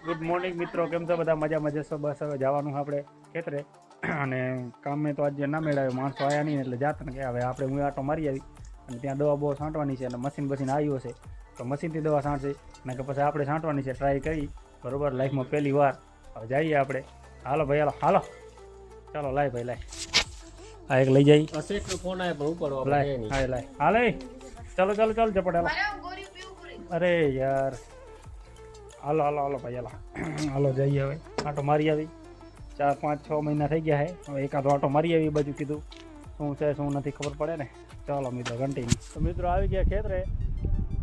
Good morning મિત્રો, કેમ છો બધા? મજા મજા છો? બસ હવે જવાનું આપણે ખેતરે અને કામે તો આજે ના મેળાવે, માણસો આવ્યા નહીં એટલે જાત ને કે હવે આપણે હું આટો મારી આવી અને ત્યાં દવા બહુ છાંટવાની છે અને મશીન બસીન આવ્યું છે તો મશીનથી દવા છાંટશે અને કે પછી આપણે છાંટવાની છે, ટ્રાય કરી બરાબર લાઈફમાં પહેલી વાર. હવે જઈએ આપણે. હાલો ભાઈ, હાલો હાલો, ચાલો લાય ભાઈ લાય, આ એક લઈ જઈ ફોન આવે પણ ઉપર લાય, હા લાય, હાલે ચાલો ચાલો ચાલો ઝપટ હાલો. અરે યાર, હાલો હાલો હાલો ભાઈ હાલો હાલો જઈએ હવે. આટો મારી આવી, 4-5-6 મહિના થઈ ગયા છે, હવે એકાદો આટો મારી આવી બાજુ, કીધું શું છે શું નથી ખબર પડે ને. ચાલો મિત્રો કન્ટિન્યુ. તો મિત્રો આવી ગયા ખેતરે.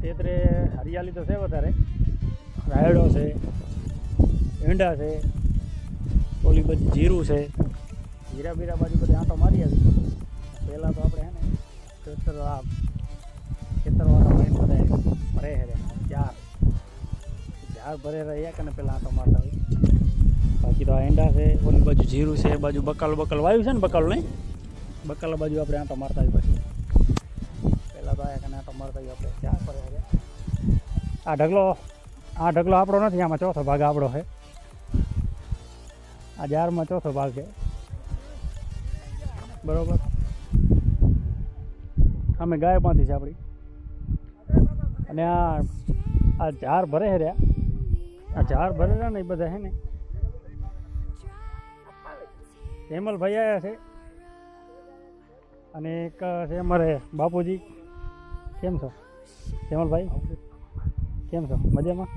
ખેતરે હરિયાળી તો છે વધારે, રાયડો છે, ઈંડા છે, ઓલી બધી જીરું છે, જીરા બીરા બાજુ બધી આંટો મારી આવી. પહેલાં તો આપણે છે ને ખેતરવાળા ભાઈ બધા ભરે છે ઝાડ ભરે રહ્યા કે પહેલાં આંટો મારતા હોય. બાકી તો આ ઈંડા છે, ઓલી બાજુ જીરું છે, એ બાજુ બકાલ વાવ્યું છે ને, બકાલ નહીં, બકાલ બાજુ આપણે આંટો મારતા હોય. પછી પહેલાં તો આયા કે આંટો મારતા હોય આપણે ઝાડ ભરે રહ્યા. આ ઢગલો આપણો નથી, આમાં ચોથો ભાગ આપણો છે. આ ઝાડમાં ચોથો ભાગ છે બરોબર. અમે ગાય બાંધી છે આપણી. અને આ ઝાડ ભરે રહ્યા, આ ઝાડ ભરે રહ્યા ને એ બધા છે ને હેમલભાઈ આવ્યા છે અને એક છે અમારે બાપુજી. કેમ છો હેમલભાઈ? કેમ છો? મજામાં?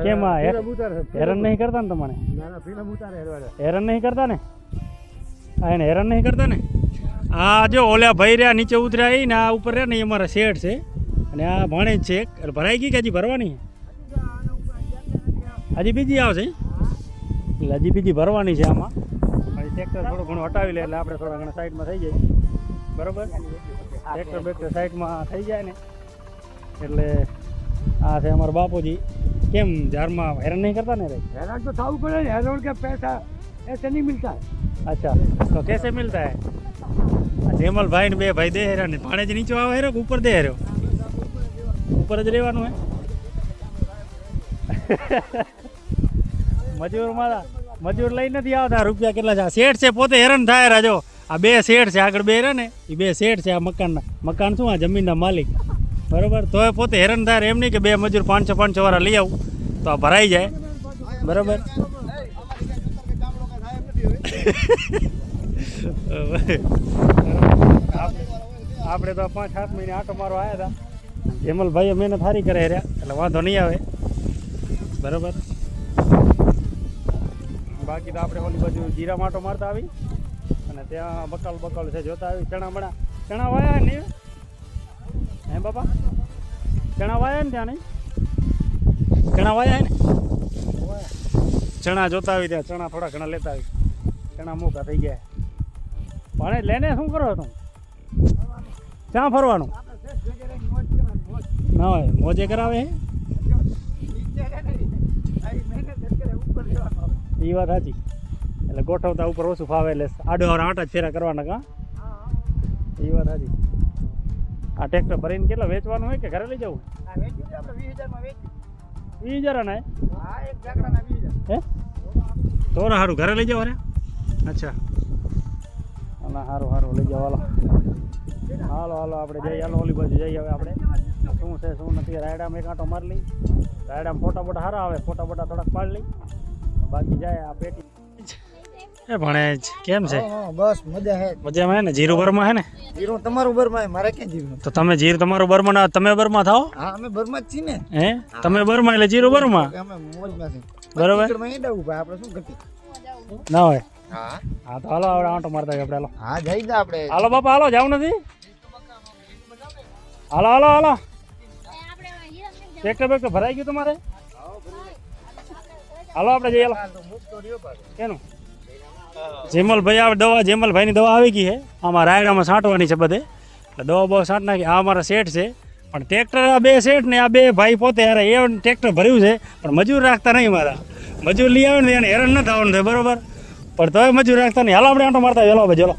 કેમ આ હેરાન નહીં કરતા ને તમારે? હેરાન નહીં કરતા ને? હા, એને હેરાન નહીં કરતા ને? આ જો ઓલા ભાઈ રહ્યા નીચે ઉતર્યા એ ને આ ઉપર રહ્યા ને એ અમારા શેઠ છે અને આ ભાણેજ છે. એટલે ભરાઈ ગઈ કે હજી ભરવાની? હજી બીજી આવશે એટલે હજી બીજી ભરવાની છે. આમાં ટ્રેક્ટર થોડું ઘણું હટાવી લે એટલે આપણે થોડા ઘણા સાઈડમાં થઈ જાય બરાબર. ટ્રેક્ટર બેક્ટર સાઈડમાં થઈ જાય ને એટલે આ છે અમારા બાપુજી. કેમ ઝાડમાં હેરાન નહીં કરતા ને? હેરાન तो થવું પડે ને, હેરાન કે पैसा ऐसे नहीं मिलता है. अच्छा, तो कैसे मिलता है? જેમલ ભાઈ ને બે ભાઈ દે હેરા ને ભાણે જ નીચે આવે હેરો ઉપર દે હેરો? ઉપર જ રહેવાનું હે. મજૂર લઈ નથી આવતા, રૂપિયા કેટલા છે? શેઠ છે પોતે હેરાન થાય રાજો. આ બે શેઠ છે આગળ બે રે ને, એ બે શેઠ છે. આ મકાન શું આ જમીનના માલિક બરોબર. તો એ પોતે હેરાન થાય. એમ નહીં કે બે મજૂર 500 વાળા લઈ આવું તો આ ભરાઈ જાય બરોબર. આપણે તો 5-7 મહિને આટો મારો આવ્યા હતા. હેમલભાઈએ મહેનત સારી કરે રહ્યા એટલે વાંધો નહીં આવે બરોબર. બાકી તો આપણે ઓલી બાજુ જીરા માટો મારતા આવી અને ત્યાં બકાલ છે જોતા આવી. ચણા વાયા ને હે બાપા? ચણા વાયા ને ત્યાં? નહીં ચણા વાયા ને? ચણા જોતા આવી ત્યાં. ચણા થોડા ઘણા લેતા આવી. ચણા મોટા થઈ ગયા. પણ લેને શું કરો તું? ક્યાં ફરવાનું? ના હોય મોજે કરાવે હે? એ વાત સાચી. એટલે ગોઠવતા ઉપર ઓછું ફાવે એટલે આડો આટા જ ફેરા કરવાના. કા એ વાત સાચી. આ ટ્રેક્ટર ભરીને કેટલા વેચવાનું હોય કે ઘરે લઈ જવું? 20,000 ના હે? તો સારું ઘરે લઈ જાવ. અરે અચ્છા, સારું લઈ જાવ. હાલો આપણે જઈએ. હાલો ઓલી બાજુ જઈએ હવે આપણે. શું છે શું નથી રાયડામાં એક આંટો મારી લઈ. રાયડામાં ફોટા બોટા સારા આવે, ફોટા બોટા થોડાક પાડી લઈ. બાકી જાય આ પેટી. એ ભણેજ કેમ છે? બસ મજા હે. મજામાં હે ને? જીરું બરમાં હે ને? જીરું તમારું બરમાં, મારે ક્યાં જીરું? તો તમે જીરું તમારું બરમાં ના, તમે બરમાં થાઓ? હા, અમે બરમાં જ છીએ ને. હે તમે બરમાં એટલે જીરું બરમાં? અમે મોજમાં છે બરોબર. આપણે શું કરતી ના હોય. હા હા તો હાલો આપણે આંટો મારતા આપણે. હાલો હા જઈ જા આપણે. હાલો બાપા હાલો, જાવ નથી? હાલો ટ્રેક્ટર બેક્ટર ભરાઈ ગયું તમારે? હાલો આપણે જઈએ. કેનું? જેમલભાઈની દવા આવી ગઈ છે. આમાં રાયડામાં છાંટવાની છે બધે એટલે દવા બહુ છાંટ નાખી. આ અમારા શેઠ છે પણ ટ્રેક્ટર આ બે શેઠ ને આ બે ભાઈ પોતે યાર એ ટ્રેક્ટર ભર્યું છે પણ મજૂર રાખતા નહીં. મારા મજૂર લઈ આવે ને એને હેરાન ન થવાનું થાય બરોબર, પણ તોય મજૂર રાખતા નહીં. હાલો આપણે આંટો મારતા ચાલો ભાઈ ચાલો.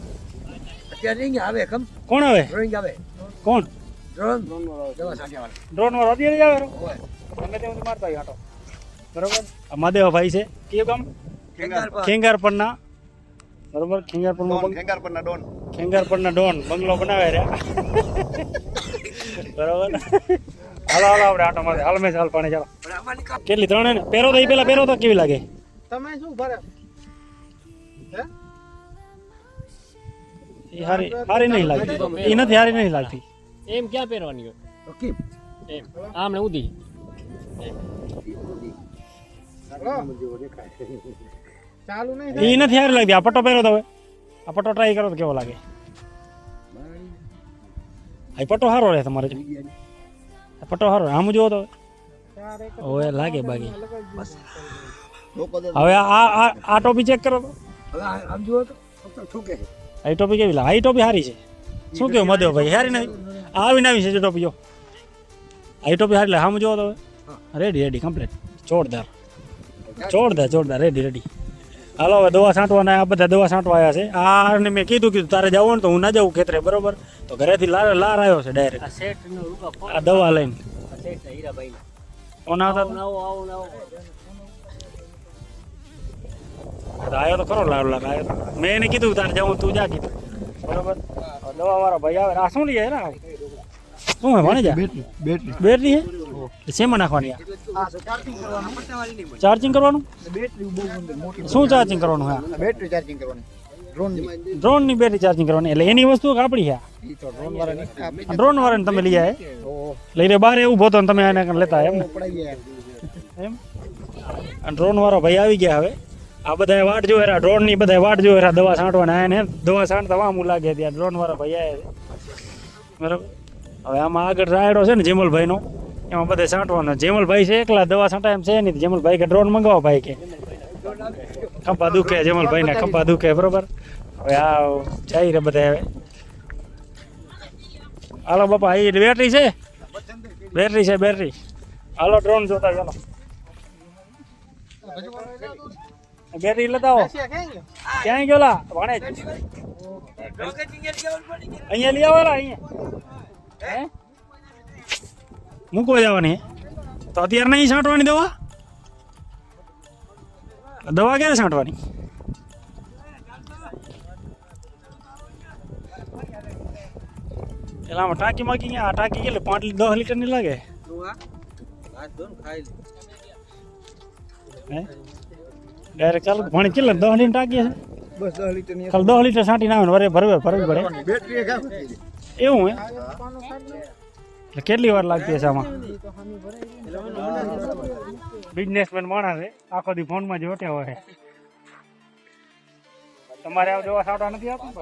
અત્યારે આવે કોણ આવે? કોણ? ડ્રોન વાળો અત્યારે જ આવે? ગમે તેમ મારતા હોય આંટો. બરોબર. આ મહાદેવભાઈ છે, કયું ગામ? ખેંગારપરના. બરોબર, ખેંગારપરના ડોન બંગલો બનાવે રહ્યા. બરોબર. હાલો હાલો આપણે આટો મારે હાલ મેં હાલ પાણી ચાલો. કેટલી 3 ને પહેરો તો એ પેલા પહેરો તો કેવી લાગે? તમે શું ભરે એ હારી નહીં લાગતી, એ નથી હારી નહીં લાગતી. એમ ક્યાં પહેરવાની હોય? ઓકે એમ આમને ઉધી ચાલુ નહીં એ નથી હારી લાગતી. આ પટ્ટો પહેરો તો હવે આ પટ્ટો ટ્રાય કરો તો કેવો લાગે? આ પટ્ટો સારો રહે તમારે જો. આ પટ્ટો સારો આમ જુઓ તો હવે લાગે બાકી. હવે આ ટોપી ચેક કરો તો. આમ જુઓ તો શું કહે આ ટોપી કેવી લાગે? આ ટોપી સારી છે. શું કેવું મધેવભાઈ? સારી નહીં આવીને આવી છે જે ટોપી જો. આ ટોપી સારી લાગે. આમ જુઓ તો રેડી કમ્પ્લીટ જોરદાર રેડી. હાલો હવે દવા છાંટવાના, આ બધા દવા છાંટવા આવ્યા છે. આને મેં કીધું તારે જવું ને તો હું ના જાઉં ખેતરે, બરોબર. તો ઘરેથી લાર આવ્યો છે ડાયરેક્ટ આ સેટ નો રૂપા આ દવા લઈને. આ સેટ હીરાભાઈ ઓના હતા આવો આવ્યો તો ખરો લાલ આવ્યો તો. મેં એને કીધું તારે જવું તું જા કીધું, બરોબર. દવા વાળા ભાઈ આવે. આ શું લઈએ ને? શું હે ભણે જા? બેટરી છે. શેમાં નાખવાની? ચાર્જિંગ કરવાનું? શું ચાર્જિંગ કરવાનું? હા, બેટરી ચાર્જિંગ કરવાની ડ્રોન ની બેટરી ચાર્જિંગ કરવાની. એટલે એની વસ્તુ આપણી છે. ડ્રોન વાળાને તમે લઈ જાય લઈને બહાર એવું ભોતો ને તમે એને લેતા એમ ને? એમ ડ્રોન વાળો ભાઈ આવી ગયા. હવે આ બધા વાટ જોઈ રહ્યા, ડ્રોન ની બધા વાટ જોઈ રહ્યા દવા છાંટવાના. એને દવા છાંટતા વામું લાગે ત્યાં ડ્રોન વાળા ભાઈ આવે છે, બરાબર. હવે આમાં આગળ રાયડો છે ને જેમલભાઈ નો, એમાં બધે છાંટવાનો. જેમલભાઈ છે એકલા દવા છાંટા એમ છે નહીં. જેમલભાઈ કે ડ્રોન મંગાવો ભાઈ કે ખંપા દુખે જેમલભાઈ ને ખંપા દુખે, બરોબર. હવે આ જઈ રે બધા. હવે હાલો બાપા, એ બેટરી છે બેટરી. હાલો ડ્રોન જોતા ચાલો. બેટરી લેતા આવો. ક્યાં ગયેલા ભણે? અહીંયા લઈ આવેલા અહીંયા. હે મૂકવા જવાની તો અત્યારે નહીં છાંટવાની દવા? દવા ક્યારે છાંટવાની? એટલે આમાં ટાંકી માકી આ ટાંકી કેટલી 5-10 લીટર ની લાગે? હે ડાયરેક્ટ ચાલુ પાણી કેટલા 10 લીટર ટાંકી છે? બસ 10 લીટર ની ખાલી 10 લીટર છાંટીને આવે ને વરે ભરવી પડે બેટરી એવું હે? એટલે કેટલી વાર લાગતી હશે આમાં? બિઝનેસમેન માણસ છે, આખો દી ફોનમાં જ ઓટ્યા હોય. તમારે આ દવા છાંટવા નથી આવતું?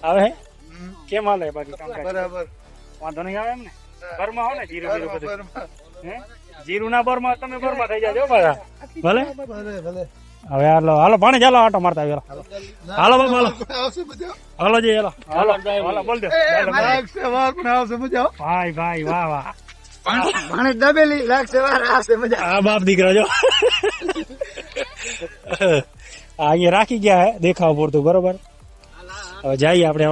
આવે કેમ હાલે બાકી કામકાજ? બરાબર વાંધો નહીં આવે એમ ને? ઘરમાં હો ને જીરું બધું? હે જીરું ના બરમાં તમે બરમાં થઈ જાજો પાછા. ભલે હવે હાલો પાણી ચાલો આટો મારતા આવી. હાલો બાબા હાલો જી હાલો બોલ દો ભાઈ વાહ પાણી દબેલી લાગશે વાર આવશે મજા. હા બાપ દીકરા જો અહીંયા રાખી ગયા હે દેખાવ પૂરતું, બરોબર. હવે જઈએ આપણે.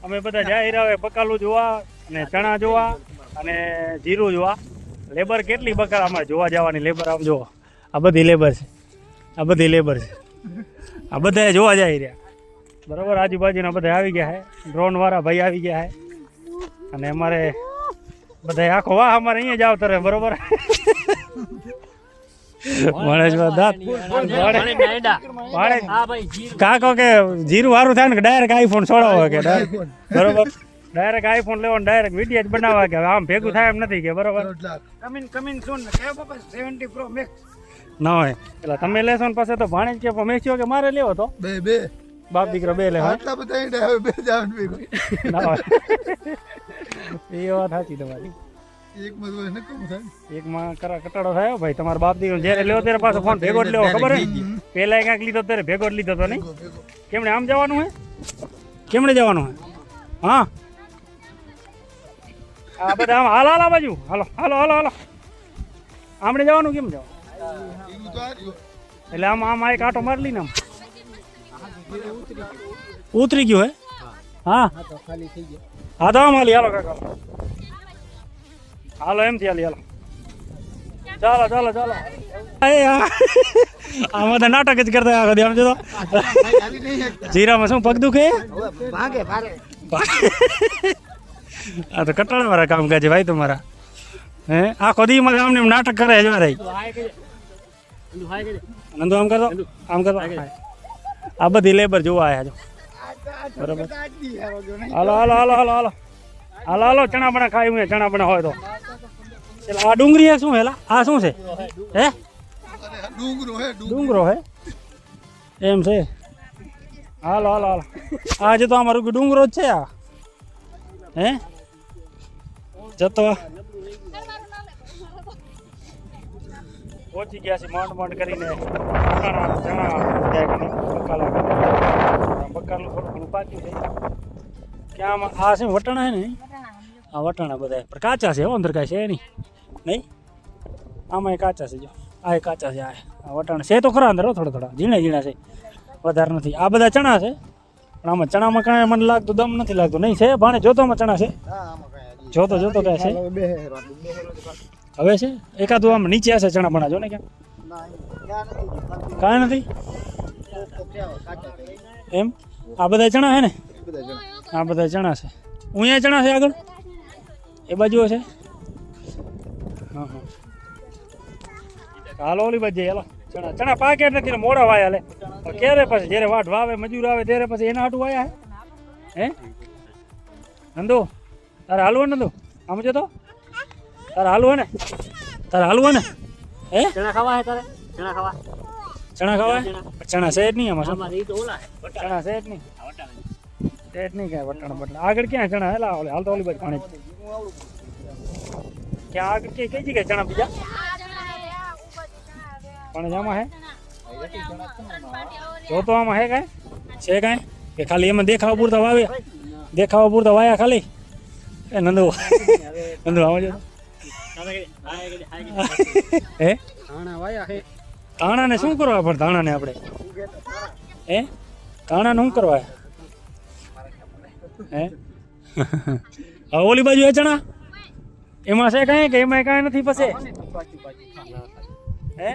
અમે બધા જઈ રહ્યા બકાલું જોવા અને ચણા જોવા અને જીરું જોવા. લેબર કેટલી બકાલ અમારે જોવા જવાની? લેબર આમ જોવો, આ બધી લેબર છે, આ બધા જોવા જઈ રહ્યા, બરોબર. આજુબાજુના બધા આવી ગયા હે. ડ્રોન વાળા ભાઈ આવી ગયા હે અને અમારે બધા આખો વાહ અમારે અહીંયા જ આવતો રહે, બરોબર. કાકો કે જીરું વારું થાય ને ડાયરેક્ટ આઈફોન છોડાવો કે બરોબર. ડાયરેક્ટ આઈફોન લેવો ડાયરેક્ટ વિડીયો જ બનાવવા કે આમ ભેગું થાય એમ નથી કે, બરોબર. કમિંગ સૂન કે બાપા 70 પ્રો મેક્સ ના હોય એટલે તમે લેશો ને પછી તો ભાણે કે મેક્સ્યો કે મારે લેવો તો બે બાપ દીકરો બે લેવા આટલા બધા બે જાવ ના હોય. એ વાત સાચી તમારી. એક માં ને કમ થાય, એકમાં કટાડો થયો ભાઈ. તમારા બાપ દીકરો જ્યારે લેવો ત્યારે પાછો ફોન ભેગો જ લેવો, ખબર હે? પેલા ક્યાંક લીધો ત્યારે ભેગો જ લીધો તો નહીં. કેમણે આમ જવાનું હે? કેમણે જવાનું હે? હા આ બધા આમ હાલ આ બાજુ હાલો આમણે જવાનું. કેમ જવાનું? એટલે આમ આ એક આટો મારી લઈને આમ ઉતરી ગયું હે? હા હા તો આમ હાલી હાલો કાકા હાલો એમથી હાલી હાલો ચાલો ચાલો ચાલો આમાં તો નાટક જ કરતા આ કદી આમ જો જીરામાં શું પગ દુખે આ તો કટાળા વાળા કામ કાજ ભાઈ તમારા હે આખો દી માં આમને નાટક કરે જ મારે નંદુ આમ કરો આમ કરો આ બધી લેબર જોવા આયા છો બરાબર હાલો હાલો હાલો હાલો હાલો હાલો હાલો ચણા બણા ખાઈ હું ચણા બણા હોય તો આ ડુંગળી શું હેલા આ શું છે હે ડુંગરો હે એમ છે હાલો હાલો હાલો આજે તો અમારું ડુંગરો જ છે આ હે જતો પહોંચી ગયા છે માંડ માંડ કરીને ચણા બકાલું થોડું ઘણું પાક્યું છે ક્યાં આ શું વટાણા છે ને આ વટાણા બધા પણ કાચા છે અંદર કાંઈ છે નહીં આમાં કાચા છે જો આ કાચા છે આ વટાણા છે તો ખરા અંદર થોડા થોડા ઝીણા ઝીણા છે વધારે નથી આ બધા ચણા છે પણ આમાં ચણામાં કાંઈ મને લાગતું દમ નથી લાગતું નહીં છે ભાણે જોતોમાં ચણા છે જોતો જોતો કાંઈ છે હવે છે એકાદું આમ નીચે હશે ચણા બણા જો ને ક્યાં કાંઈ નથી એમ આ બધા ચણા છે ને આ બધા ચણા છે અહીંયા ચણા છે આગળ એ બાજુ છે હા હા હાલો ઓલી બાજુ હાલો ચણા ચણા પાકે નથી મોડા વાયા લે ક્યારે પછી જ્યારે વાટ વાવે મજૂર આવે ત્યારે પછી એના હાટું વાયા હે નંદુ તારે હાલવું નંદુ આમ જો તો તારે હાલવું ને હે ચણા ખાવા હે તારે ચણા ખાવા ચણા છે જ નહીં આમાં અમારે ઈ તો ઓલા હે ચણા છે જ નહીં કાંઈ વટાણા બટાણા આગળ ક્યાં ચણા હેલા હાલ તો ઓલી બાજુ પાણી ક્યાં આગળ કઈ જગ્યાએ ચણા બીજા પણ આમાં હે જો તો આમાં હે કાંઈ છે કાંઈ કે ખાલી એમાં દેખાવા પૂરતા વાયા ખાલી એ નંદુ આમાં જો હે ધાણાને શું કરવા પણ ધાણાને આપણે હે ધાણાને શું કરવા હે હવે ઓલી બાજુ એ ચણા એમાં છે કાંઈ કે એમાં કાંઈ નથી પછી હે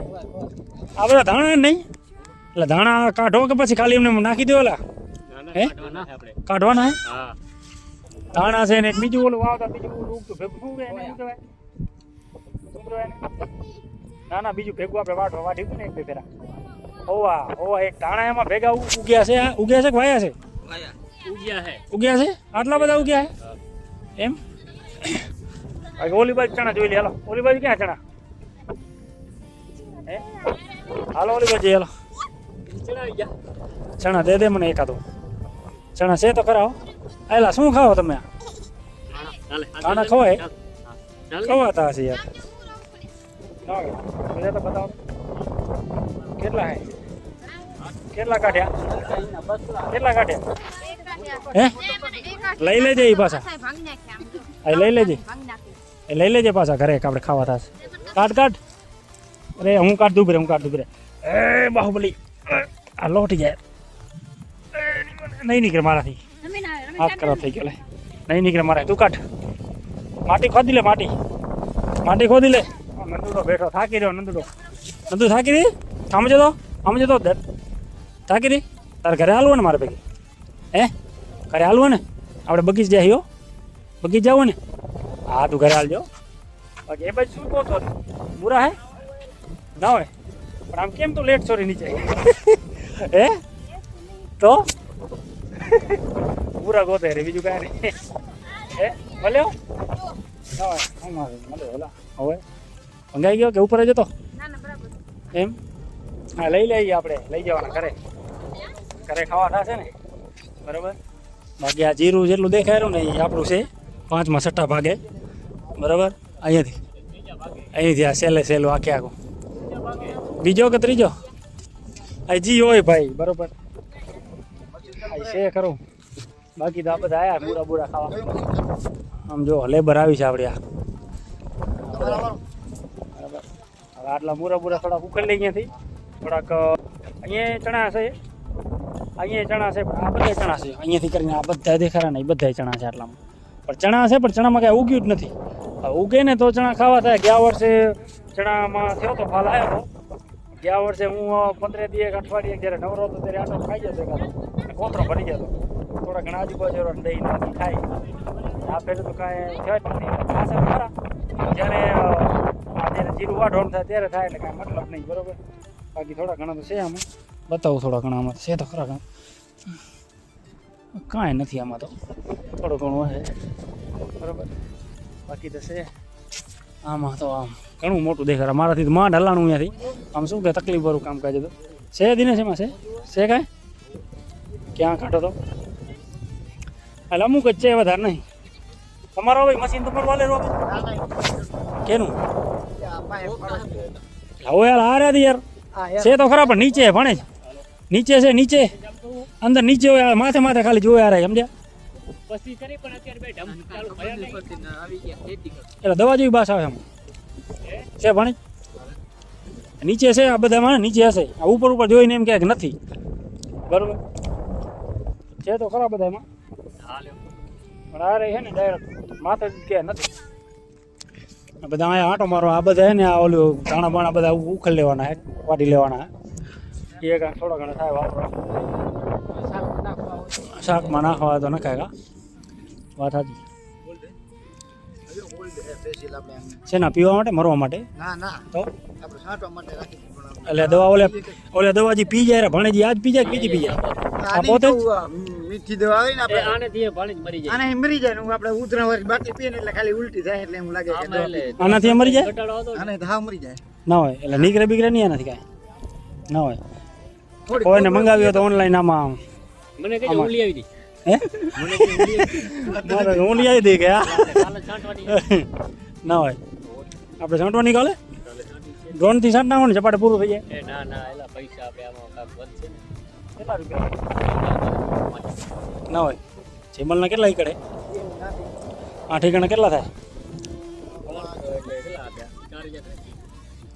આ બધા ધાણા નહીં એટલે ધાણા કાઢો કે પછી ખાલી એમને નાખી દો ઓલા હે કાઢવાના હે ધાણા છે ને એક બીજું ઓલું વાવતા બીજું ઓલું ઉગતું ભેગું શું કહેવાય ના ના બીજું ભેગું આપણે વાઢ્યું ને એક બે ફેરા ઓવા એક ધાણા એમાં ભેગા ઉગ્યા છે કે વાયા છે ઉગ્યા છે આટલા બધા ઉગ્યા છે એમ ઓલી બાજુ ચણા જોઈ લે હાલો ઓલી બાજુ ક્યાં ચણા હે હાલો ઓલી બાજુ હાલો ચણા દે મને એકાદો ચણા છે તો કરાવો આયલા શું ખાઓ તમે ખાના ખવાય ખવાતા હશે યાર બીજા તો બતાવો કેટલા હે કેટલા કાઢ્યા હે લઈ લેજે એ પાછા લઈ લેજે પાછા ઘરે આપણે ખાવા થશે કાઢ અરે હું કાઢ દઉં રે એ બાહુબલી આ લોટી જાય નહીં નીકળે મારાથી હાથ ખરાબ થઈ ગયો નહીં નીકળે મારા તું કાઢ માટી ખોદી લે માટી ખોદી લે નંદુડો બેઠો થાકી રહ્યો નંદુ થાકી રહી આમ જતો થાકી રહી તારે ઘરે હાલવો ને મારે ભેગી હે ઘરે હાલવો ને આપણે બગીચ જાય બગીચ જાવ ને હા તું ઘરે હાલજો બાકી એ બાજુ શું કહો તો બુરા હે ના હોય પણ આમ કેમ તું લેટ છોરી નીચે હે તો પૂરા ગોતે રે બીજું કાંઈ નહીં હે મળ્યો મળ્યો હવે ભંગાઈ ગયો કે ઉપર જ હતો એમ હા લઈ લઈએ આપણે લઈ જવાના ઘરે ખાવા થશે ને બરાબર બાકી આ જીરું જેટલું દેખાયું ને એ આપણું છે 5માં 6 ભાગે બરાબર અહીંયાથી આ સહેલું આખું બીજો કે ત્રીજો આ જી હોય ભાઈ બરાબર છે ખરું બાકી તો આ બધા આવ્યા બુરા ખાવા આમ જો લેબર આવી છે આપણે આ બરાબર હવે આટલા બુરા થોડાક ઉખેડ લઈ અહીંયાથી થોડાક અહીંયા ચણા છે પણ આ બધા ચણા છે અહીંયાથી કરીને આ બધા દેખાડા ને એ બધા ચણા છે આટલામાં પણ ચણા છે પણ ચણામાં કાંઈ ઉગ્યું જ નથી ઉગે ને તો ચણા ખાવા થાય ગયા વર્ષે ચણામાં થયો તો ફાલ આવ્યો હતો ગયા વર્ષે હું 15 દી એક અઠવાડિયે જ્યારે નવરો હતો ત્યારે આટો ખાઈ જતો એકાદો અને કોતરો ભરી જતો થોડા ઘણા આજુબાજુ દહીં નાખી ખાઈ આ પહેલું તો કાંઈ થયો જ નથી ખાસા ખરા જ્યારે જીરું વાઢવાનું થાય ત્યારે થાય એટલે કાંઈ મતલબ નહીં બરોબર બાકી થોડા ઘણા તો છે આમાં બતાવું થોડા ઘણા આમાં છે તો ખરા કાંઈ નથી આમાં તો થોડું ઘણું હશે બરોબર બાકી તો છે આમાં તો આમ ઘણું મોટું દેખાડે મારાથી તો માંડ હલાણું અહીંયાથી આમ શું કે તકલીફ વાળું કામકાજ હતું છે દિનેશ એમાં છે કાંઈ ક્યાં કાઢો તો એટલે અમુક જ છે વધારે નહીં તમારો ભાઈ મશીન તો પડવા લેવો કેનું હવે યાર આ રહ્યા યાર છે તો ખરા પણ નીચે ભણે છે નીચે છે નીચે અંદર નીચે હોય માથે માથે ખાલી જોવે આ સમજ્યા પછી કરી પણ અત્યારે બે ઢમ ચાલુ ભયા નહીં આવી ગયા ખેતી કરો એટલે દવા જેવી બાસ આવે એમ છે ભણે નીચે છે આ બધામાં નીચે હશે આ ઉપર ઉપર જોઈને એમ ક્યાંક નથી બરોબર છે તો ખરા બધામાં પણ આ રહી છે ને ડાયરેક્ટ માથે કે નથી આ બધા અહીંયા આંટો મારો આ બધા હે ને આ ઓલું દાણા બાણા બધા ઉખલ લેવાના હે વાટી લેવાના હે એ કાંઈ થોડા ઘણા થાય વાપરો શાકમાં નાખવા તો નખાય કા વાત સાચી છે ના પીવા માટે મરવા માટે તો એટલે દવા ઓલે દવા જે પી જાય ભણેજી આજ પી જાય કે બીજી પી જાય આ પોતે મીઠી દવા આવે ને આપણે આને થી પાણી જ મરી જાય આને મરી જાય ને આપણે ઉધરા વર્ષ બાકી પીએ ને એટલે ખાલી ઉલટી થાય એટલે એમ લાગે કે આનાથી મરી જાય ઘટાડો હતો આને ધાવ મરી જાય ના હોય એટલે નીકળે બીકરે નહીં આનાથી કાંઈ ના હોય કોઈને મંગાવ્યો તો ઓનલાઈન આમાં મને કઈ ઉલી આવી હતી હે હું લઈ આવી દઈ કે કાલે છાંટવાની ના હોય આપણે છાંટવાની કાલે ડ્રોનથી છાંટ નાખો ને ચપાટે પૂરું થઈ જાય એ ના ના એલા પૈસા આપે આમાં કામ વધશે ને કેટલા રૂપિયા ના હોય ચેમલના કેટલા ઈકડે 8 ઈકડા કેટલા થાય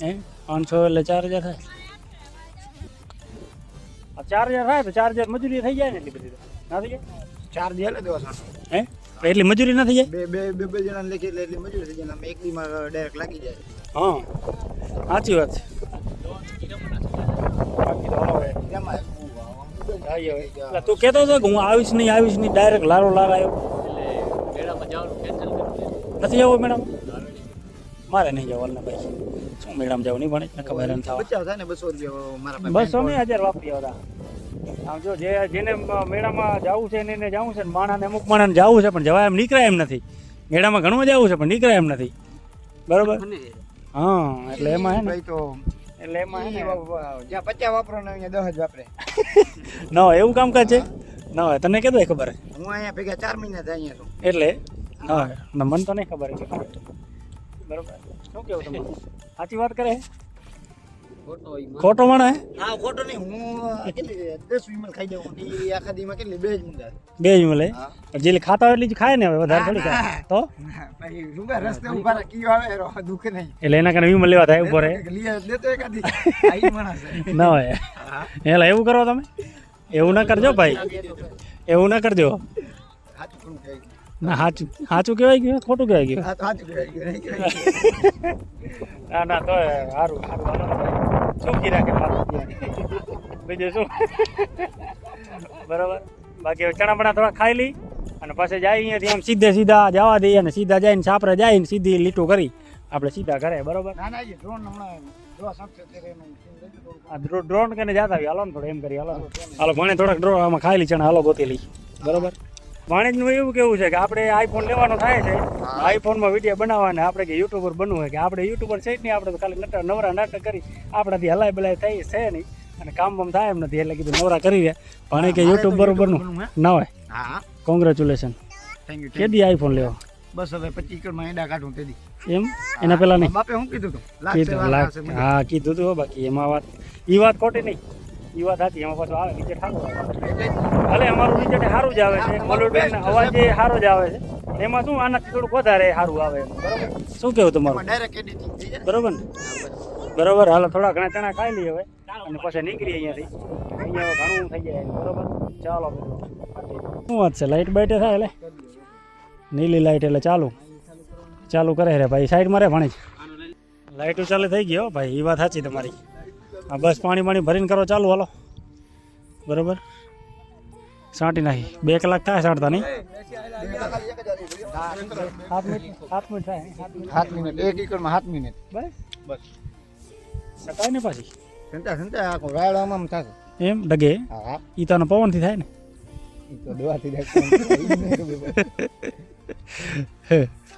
હે 500 એટલે 4000 થાય આ 4000 થાય તો 4000 મજૂરી થઈ જાય ને એટલી બધી ના થઈ જાય 4 જેલે દેવા હે એટલી મજૂરી ના થઈ જાય બે જણા લેખી એટલે એટલી મજૂરી થઈ જાય એક દીમાં ડાયરેક્ટ લાગી જાય હા સાચી વાત છે તું કહેતો હતો કે હું આવીશ નહીં ડાયરેક્ટ લારો લાર આવ્યો એટલે મેળામાં જવાનું કેન્સલ કરી નથી જવું મેડમ મારે નહીં જવાનું ભાઈ શું મેડમ જવું નહીં ભણે ખબર એમ થવા બચાવ થાય ને 200 રૂપિયા મારા 200 નહીં 1000 વાપરી આવતા આમ જો જેને મેળામાં જવું છે એને જવું છે ને માણાને અમુક માણાને જવું છે પણ જવાય એમ નીકળાય એમ નથી મેળામાં ઘણું જવું છે પણ નીકળાય એમ નથી બરોબર હા એટલે એમાં હે ને ભાઈ તો એટલે એમાં હે ને જ્યાં 50 વાપરો ને અહીંયા 10 જ વાપરે ન હોય એવું કામકાજ છે ન હોય તને કીધું ખબર હે હું અહીંયા ભેગા 4 મહિના થાય અહીંયા છું એટલે હા મને તો નહીં ખબર કે બરોબર શું કેવું તમે સાચી વાત કરે ખોટો માણે હા ખોટો નહીં હું કેટલી 10 વિમલ ખાઈ દઉં ઈ આખા દીમાં કેટલી બે જ મુંડા બે જ મળે જે ખાતા હોય એટલી જ ખાય ને હવે વધારે થોડી ખાય તો ભાઈ રૂગા રસ્તે ઉભા કીઓ આવે રો દુખ નહીં એટલે એના કારણે વિમલ લેવા થાય ઉપર લીયા દેતો એકાદી આઈ માણસ ના હોય એટલે એવું કરો તમે એવું ના કરજો ભાઈ એવું ના કરજો હાચું કોણ કહે ના સાચું કહેવાય ગયું ખોટું કહેવાય ગયું આ તો હાચું કહે ના ના તો સારું શું કી રાખે બીજું શું બરાબર બાકી ચણા બણા થોડા ખાઈ લઈ અને પછી જાય અહીંયાથી આમ સીધા જવા દઈએ અને સીધા જઈને છાપરે જઈને સીધી લીટું કરી આપણે સીધા ઘરે બરોબર ના ના એ ડ્રોન હમણાં જો સબસે તેરે નું આ ડ્રોન કરીને જતા આવી હાલો ને થોડું એમ કરી હાલો ભણે થોડાક ડ્રોન આમાં ખાઈ લી ચણા હાલો ગોતી લઈ બરોબર ભાણેજનું એવું કેવું છે કે આપણે આઈફોન લેવાનો થાય છે આઈફોનમાં વિડીયો બનાવવાના આપણે કે યુટ્યુબર બનવું હોય કે આપણે યુટ્યુબર છે જ નહીં આપણે તો ખાલી નવરા નાટક કરી આપણાથી હલાય બલાય થઈ છે નહીં અને કામ બામ થાય એમ નથી એટલે કીધું નવરા કરી રહ્યા ભાણે કે યુટ્યુબ બરોબરનું ના હોય હા કોંગ્રેચ્યુલેશન થેન્ક યુ કેદી આઈફોન લેવો બસ હવે 25 એકરમાં એડા કાઢું તેદી એમ એના પહેલા નહીં બાપે હું કીધું તું હા કીધું તું બાકી એમાં વાત ખોટી નહીં એ વાત સાચી એમાં પાછું આવે રિઝલ્ટ સારું આવે ભલે અમારું રિઝલ્ટ સારું જ આવે છે મલોડીનો અવાજ એ સારો જ આવે છે એમાં શું આનાથી થોડુંક વધારે સારું આવે બરોબર શું કેવું તમારું ડાયરેક્ટ એડિટિંગ થઈ જાય બરોબર ને બરોબર હાલો થોડા ઘણા ચણા ખાઈ લઈએ હવે અને પછી નીકળીએ અહીંયાથી અહીંયા ઘણું થઈ જાય બરોબર ચાલો શું વાત છે લાઇટ બાઇટે થાય એટલે નીલી લાઇટ એટલે ચાલુ કરે રે ભાઈ સાઈડમાં રે ભણી લાઇટો ચાલે થઈ ગયો ભાઈ, એ વાત સાચી તમારી. આ બસ પાણી ભરીને કરો ચાલુ, હાલો બરોબર. સાંટી નાખી 2 કલાક થાય સાંટતા નહીં. 7 મિનિટ થાય. 7 મિનિટ 1 એકરમાં 7 મિનિટ બસ સકાય ને પાછી સંતા આખો રાયડામાં થશે એમ ડગે. હા ઈ તો પવનથી થાય ને. ઈ તો દવાથી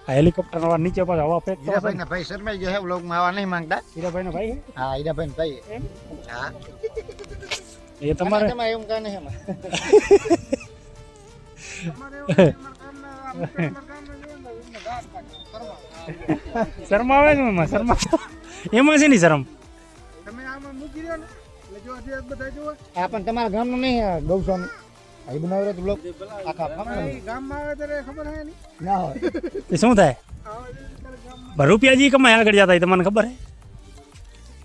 આ હેલિકોપ્ટર વાર નીચે પાછા હવા ફેંકતો હશે. હીરાભાઈ ના ભાઈ શરમાઈ ગયા હે વ્લોગમાં આવવા નહીં માંગતા. હીરાભાઈ ભાઈ હે? હા હીરાભાઈ ભાઈ એમ હા એ તમારે તમારે એમ કાને હે શરમ આવે છે એમાં. એમાં છે ને શરમ. તમે આમાં મૂકી રહ્યો ને એટલે જો આજે બધા જો આ પણ તમારા ગામનું નહીં ગૌસ્વામી આ બનાવ્યો તો બ્લોગ આખા ગામમાં આવે ત્યારે ખબર હે ની ના હોય એ શું થાય? રૂપિયાજી કમાય આગળ જતા તમને ખબર હે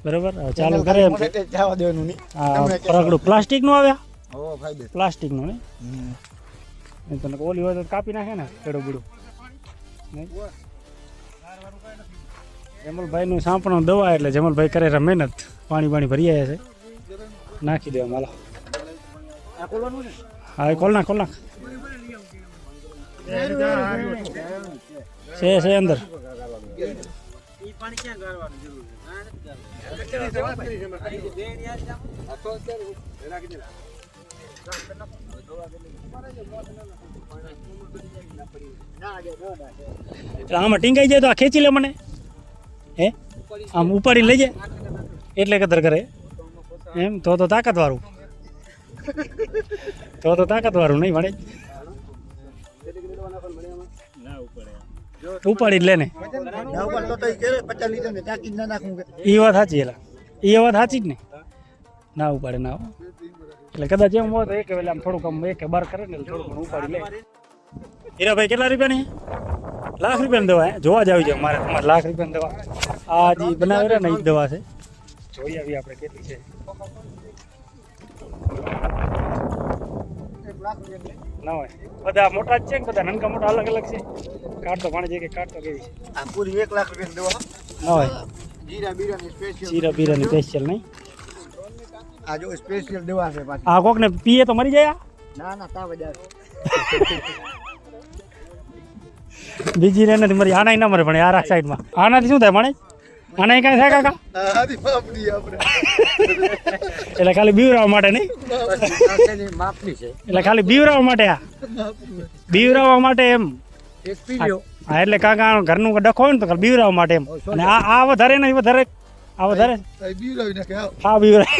બરોબર. ચાલુ કરે એમ જવા દેવાનું નહીં. ફરકડું પ્લાસ્ટિક નું આવ્યા. ઓ ફાયદો પ્લાસ્ટિક નું ને તને ઓલી હોય તો કાપી નાખે ને કેડું બુડું. જમલભાઈ નું સાંપણું દવા એટલે જમલભાઈ કરે મહેનત. પાણી ભરી આવ્યા છે, નાખી દેવા માલા. હા ખોલ નાખ છે અંદર. આમાં ટીંગાઈ જાય તો આ ખેંચી લે મને. હે આમ ઉપાડી લઈ જાય એટલે કદર કરે એમ. તો તાકાતવાળું નહીં મળે. ઉપાડી જ લે ને. એ વાત સાચી. એ વાત સાચી જ ને. ના ઉપાડે ના. એટલે કદાચ એમ હોય તો એક વેલા આમ થોડુંક આમ એક બાર કરે ને થોડુંક ઉપાડી લે. હીરાભાઈ કેટલા રૂપિયાની? લાખ રૂપિયાની દવા હે. જોવા જ આવી જાય મારે તમારે લાખ રૂપિયાની દવા. આ જે બનાવે ને એ જ દવા છે. જોઈ આવી આપણે કેટલી છે. ના હોય બધા મોટા જ છે ને બધા નાનકા મોટા અલગ અલગ છે. કાઢતો પાણી કે કાઢતો કેવી છે? આ પૂરી 1 લાખ રૂપિયાની દવા ના હોય. જીરા બીરાની સ્પેશિયલ નહીં. આ જો સ્પેશિયલ દવા છે પાછી. આ કોકને પીએ તો મરી જાય. ના તાવ જ આવે. બીજી ને નથી મરી. આના ના મરે પણ આ સાઈડમાં. આનાથી શું થાય માણે? આના કઈ થાય કાકા? એટલે ખાલી બીવરાવા માટે નહીં. એટલે ખાલી બીવરાવા માટે. આ બીવરાવા માટે એમ. હા એટલે કાકા ઘરનું ડખો હોય ને તો ખાલી બીવરાવા માટે એમ. અને આ વધારે નહીં વધારે. આ વધારે હા બીવરાય.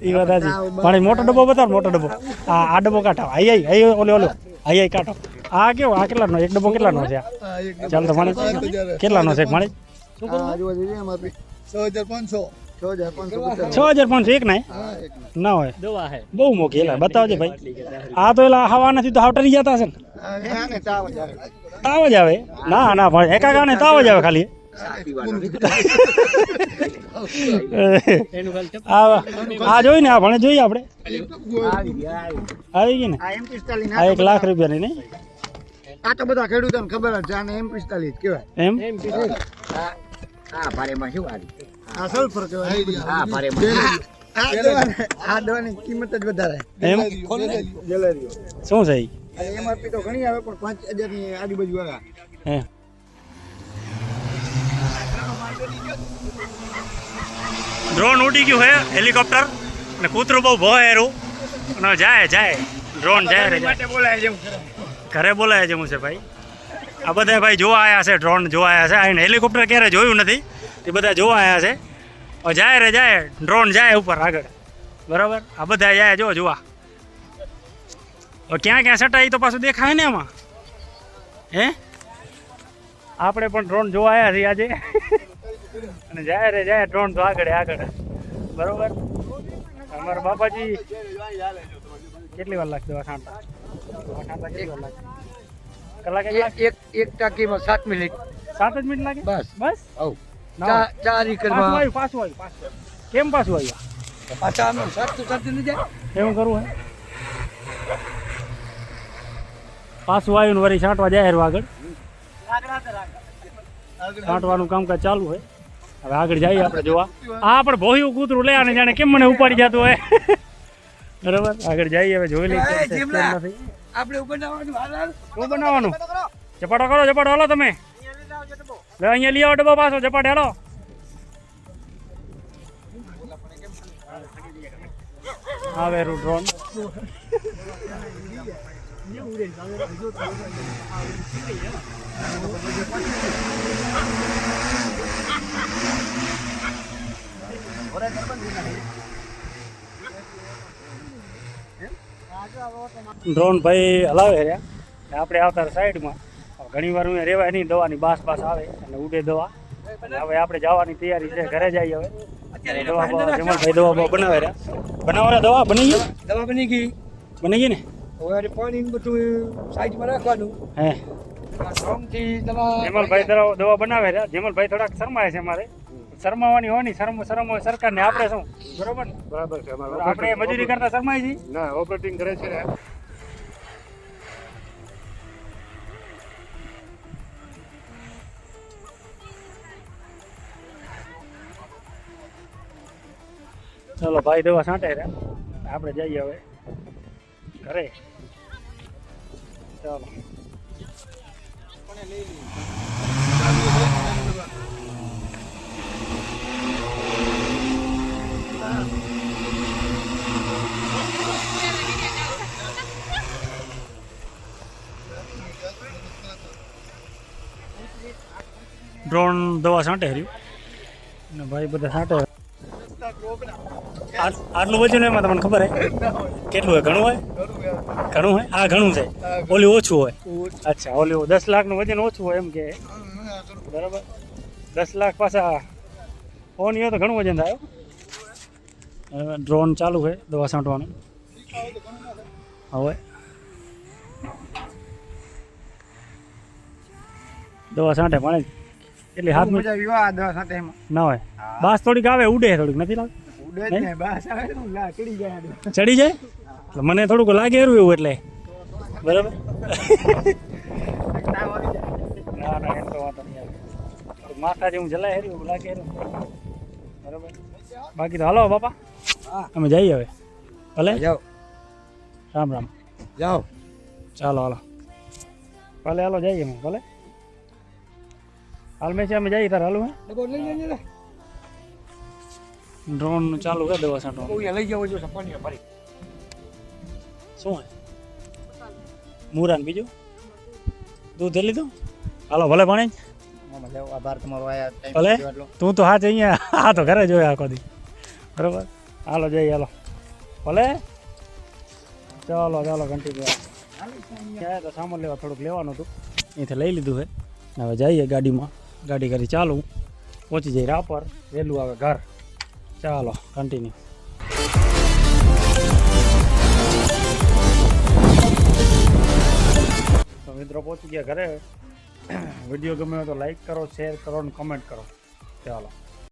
એ વાત સાચી. પણ મોટો ડબ્બો બતાવો. મોટો ડબ્બો આ ડબ્બો કાઢો. આઈ ઓલો આઈ કાઢો. આ કેવો? આ કેટલાનો? એક ડબ્બો કેટલાનો છે? ચાલ તો માણે કેટલાનો છે માણે? 6500 એક ના હોય. બહુ મોઘી. એલા બતાવજે ભાઈ. આ તો એલા હવા નથી તો હાવટરી જતા હશે ને. તાવ જ આવે. ના ભાઈ એકાગાને તાવ જ આવે ખાલી. આ જોઈ ને આ ભણે જોઈએ આપણે. આવી ગઈ ને. આ 1 લાખ રૂપિયાની નહીં. આ તો બધા ખેડૂતોને ખબર જ છે. આને M45 કહેવાય. એમ આ ભારેમાં શું આવી? આ સલ્ફર કહેવાય. આ ભારેમાં આ દવાની કિંમત જ વધારે. એમ ગેલેરીઓ શું છે? એમઆરપી તો ઘણી આવે પણ 5000 ની આજુબાજુ આવે. હે ડ્રોન ઉડી ગયું હે. હેલિકોપ્ટર ને કૂતરું બહુ ભોયેરું અને જાય ડ્રોન જાય રે. ઘરે બોલાય જેવું છે ભાઈ. આ બધા ભાઈ જોવા આવ્યા છે. ડ્રોન જોવા આવ્યા છે. આ હેલિકોપ્ટર ક્યારે જોયું નથી. એ બધા જોવા આવ્યા છે. જાય ડ્રોન જાય ઉપર આગળ બરાબર. આ બધા જાય જોવા. ક્યાં સટાઈ તો પાછું દેખાય ને એમાં. હે આપણે પણ ડ્રોન જોવા આવ્યા છીએ આજે. અને જાય ડ્રોન તો આગળ બરોબર. અમારા બાપાજી કેટલી વાર લાગશે દવા છાંટતા? કેટલી વાર લાગે? કલાક એક ટાંકીમાં 7 મિનિટ. 7 જ મિનિટ લાગે બસ. પાછું આવ્યું. કેમ પાછું આવ્યા? પાછા આમ સાચું નહીં જાય. એવું કરવું હે? પાછું આવ્યું ને વળી છાંટવા જાય હારું આગળ છાંટવાનું કામકાજ ચાલુ હોય. હવે આગળ જઈએ આપણે જોવા. આ પણ ભોયું કૂતરું લે અને જાણે કેમ મને ઉપાડી જતું હોય. બરાબર આગળ જઈએ હવે જોઈ લઈએ કેમ નથી આપણે બનાવવાનું શું બનાવવાનું. ઝપાટો કરો ઝપાટો હાલો તમે લે અહીંયા લઈ આવો ડબ્બો પાછો ઝપાટ હાલો. આવે રૂ ડ્રોન ડ્રોન ભાઈ હલાવે રહ્યા. આપણે આવતા સાઈડમાં ઘણી વાર હું રેવાય નહીં, દવાની બાસ આવે અને ઉડે દવા. હવે આપણે જવાની તૈયારી છે, ઘરે જઈએ હવે. દવા જમલભાઈ દવા બનાવે રહ્યા. બનાવવા દવા બની ગઈ. દવા બની ગઈ ને હવે પાણી બધું સાઈડમાં રાખવાનું. હે સોમથી દવા જમલભાઈ દવા બનાવે રહ્યા. જમલભાઈ થોડાક શરમાય છે. અમારે શરમાવાની હોય નહીં, શરમ હોય સરકારને. આપણે શું બરોબર ને? બરાબર છે. આપણે મજૂરી કરતા શરમાય છે. ના ઓપરેટિંગ કરે છે ને. ચલો ભાઈ દવા છાંટે રહ્યા. આપણે જઈએ હવે ઘરે. ચાલો ડ્રોન દવા છાંટે રહ્યું ને ભાઈ બધા છાંટે. આટલું વજન એમાં તમને ખબર હે કેટલું હોય? ઘણું હોય. આ ઘણું છે. ઓલી ઓછું હોય. અચ્છા ઓલી 10 લાખનું વજન ઓછું હોય એમ કે બરાબર. 10 લાખ પાછા ફોન હોય તો ઘણું વજન થાય. ડ્રોન ચાલુ છે દવા છાંટવાનું. હવે દવા છાંટે પણ એટલે હાથ દવા સાથે ના હોય. બાસ થોડીક આવે, ઉડે થોડીક નથી લાગે. ચડી જાય એટલે મને થોડુંક લાગે એવું એટલે બરાબર. ના ના એમ તો વાંધો નહીં આવે. માથા જેવું જલાય હેર્યું લાગે હેરું બરાબર. બાકી તો હાલો બાપા અમે જઈએ હવે. ભલે જાઓ. રામ રામ. જાઓ. ચાલો હાલો ભલે હાલો જઈએ અમે. ભલે હાલ મેં અમે જઈએ તારે હાલું હે. ડ્રોન ચાલુ છે દવા છાંટવાનું. લઈ જાવ જો પાણી ભરી શું હે મુરાન બીજું દૂધ લીધું. હાલો ભલે પાણી. આભાર તમારો આયા ભલે તું તો હાથ અહીંયા આ તો ઘરે જોયા આખો દી બરોબર. હાલો જઈએ હાલો ભલે. ચાલો ચાલો કન્ટિન્યુ. ક્યાં તો સામાન લેવા થોડુંક લેવાનું હતું, અહીંથી લઈ લીધું છે. હવે જઈએ ગાડીમાં. ગાડી કરી ચાલુ પહોંચી જઈએ રાપર. વહેલું આવે ઘર. ચાલો કન્ટિન્યુ. તો મિત્રો પહોંચી ગયા ઘરે. વિડીયો ગમે તો લાઈક કરો, શેર કરો અને કમેન્ટ કરો. ચાલો.